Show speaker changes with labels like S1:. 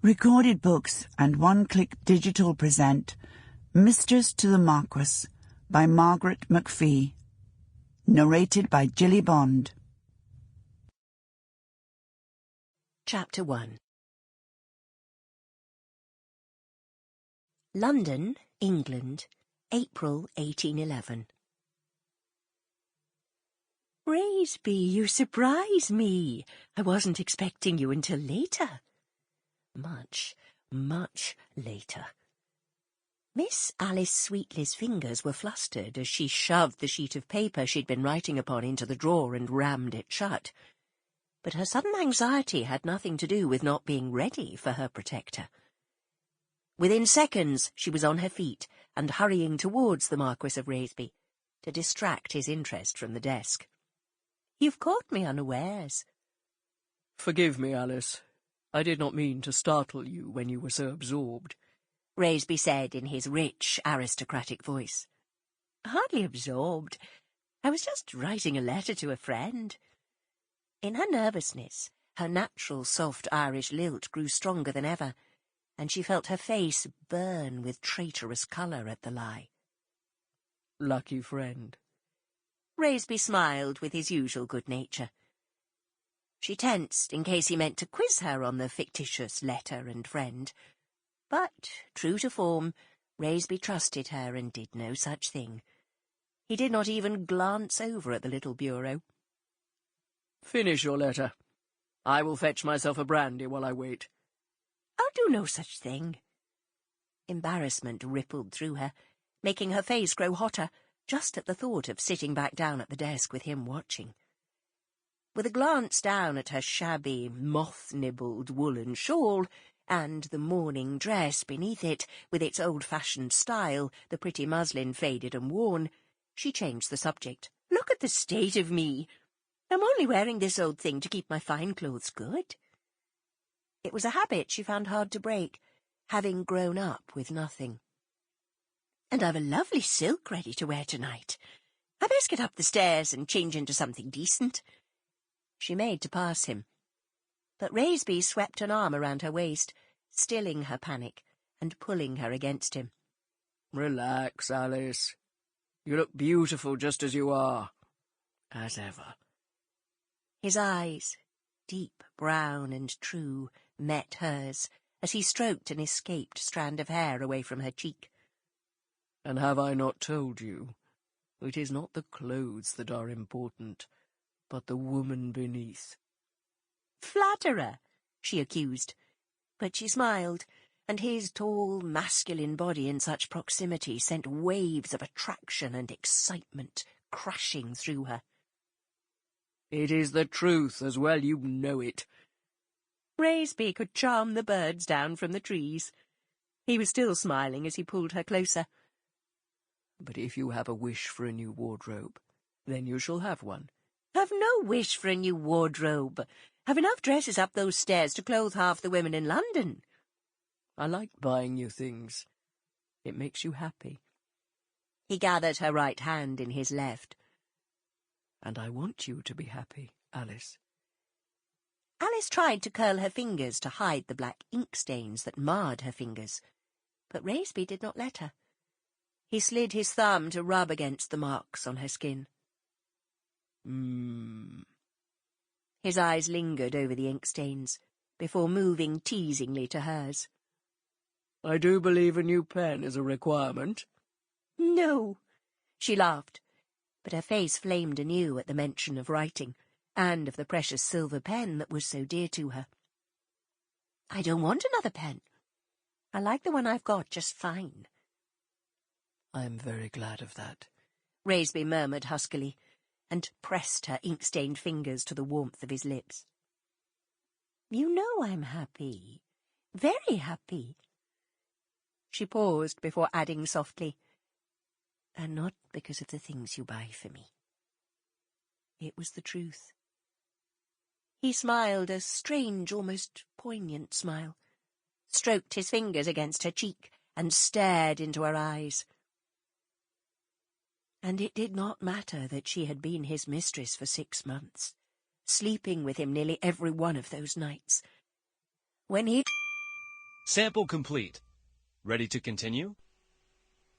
S1: Recorded Books and One Click Digital present Mistress to the Marquis by Margaret McPhee. Narrated by Jilly Bond.
S2: Chapter 1. London, England, April 1811. Razeby, you surprise me. I wasn't expecting you until later. Much, much later. Miss Alice Sweetley's fingers were flustered as she shoved the sheet of paper she'd been writing upon into the drawer and rammed it shut. But her sudden anxiety had nothing to do with not being ready for her protector. Within seconds she was on her feet and hurrying towards the Marquis of Razeby to distract his interest from the desk. "You've caught me unawares."
S3: "Forgive me, Alice. I did not mean to startle you when you were so absorbed,"
S2: Razeby said in his rich, aristocratic voice. "Hardly absorbed. I was just writing a letter to a friend." In her nervousness, her natural soft Irish lilt grew stronger than ever, and she felt her face burn with traitorous colour at the lie.
S3: "Lucky friend."
S2: Razeby smiled with his usual good nature. She tensed in case he meant to quiz her on the fictitious letter and friend. But, true to form, Razeby trusted her and did no such thing. He did not even glance over at the little bureau.
S3: "Finish your letter. I will fetch myself a brandy while I wait."
S2: "I'll do no such thing." Embarrassment rippled through her, making her face grow hotter just at the thought of sitting back down at the desk with him watching. With a glance down at her shabby, moth-nibbled woolen shawl, and the morning dress beneath it, with its old-fashioned style, the pretty muslin faded and worn, she changed the subject. "Look at the state of me. I'm only wearing this old thing to keep my fine clothes good." It was a habit she found hard to break, having grown up with nothing. "And I've a lovely silk ready to wear tonight. I best get up the stairs and change into something decent." She made to pass him, but Razeby swept an arm around her waist, stilling her panic and pulling her against him.
S3: "Relax, Alice. You look beautiful just as you are, as ever."
S2: His eyes, deep brown and true, met hers as he stroked an escaped strand of hair away from her cheek.
S3: "And have I not told you? It is not the clothes that are important, but the woman beneath."
S2: "Flatterer," she accused, but she smiled, and his tall, masculine body in such proximity sent waves of attraction and excitement crashing through her.
S3: "It is the truth as well, you know it."
S2: Razeby could charm the birds down from the trees. He was still smiling as he pulled her closer.
S3: "But if you have a wish for a new wardrobe, then you shall have one."
S2: "I've no wish for a new wardrobe. I've enough dresses up those stairs to clothe half the women in London."
S3: "I like buying new things. It makes you happy."
S2: He gathered her right hand in his left.
S3: "And I want you to be happy, Alice."
S2: Alice tried to curl her fingers to hide the black ink stains that marred her fingers, but Razeby did not let her. He slid his thumb to rub against the marks on her skin. His eyes lingered over the ink stains, before moving teasingly to hers.
S3: "I do believe a new pen is a requirement."
S2: "No," she laughed, but her face flamed anew at the mention of writing, and of the precious silver pen that was so dear to her. "I don't want another pen. I like the one I've got just fine."
S3: "I am very glad of that,"
S2: Razeby murmured huskily, and pressed her ink-stained fingers to the warmth of his lips. "You know I'm happy, very happy." She paused before adding softly, "And not because of the things you buy for me." It was the truth. He smiled a strange, almost poignant smile, stroked his fingers against her cheek, and stared into her eyes. And it did not matter that she had been his mistress for 6 months, sleeping with him nearly every one of those nights. When he
S4: Sample complete. Ready to continue?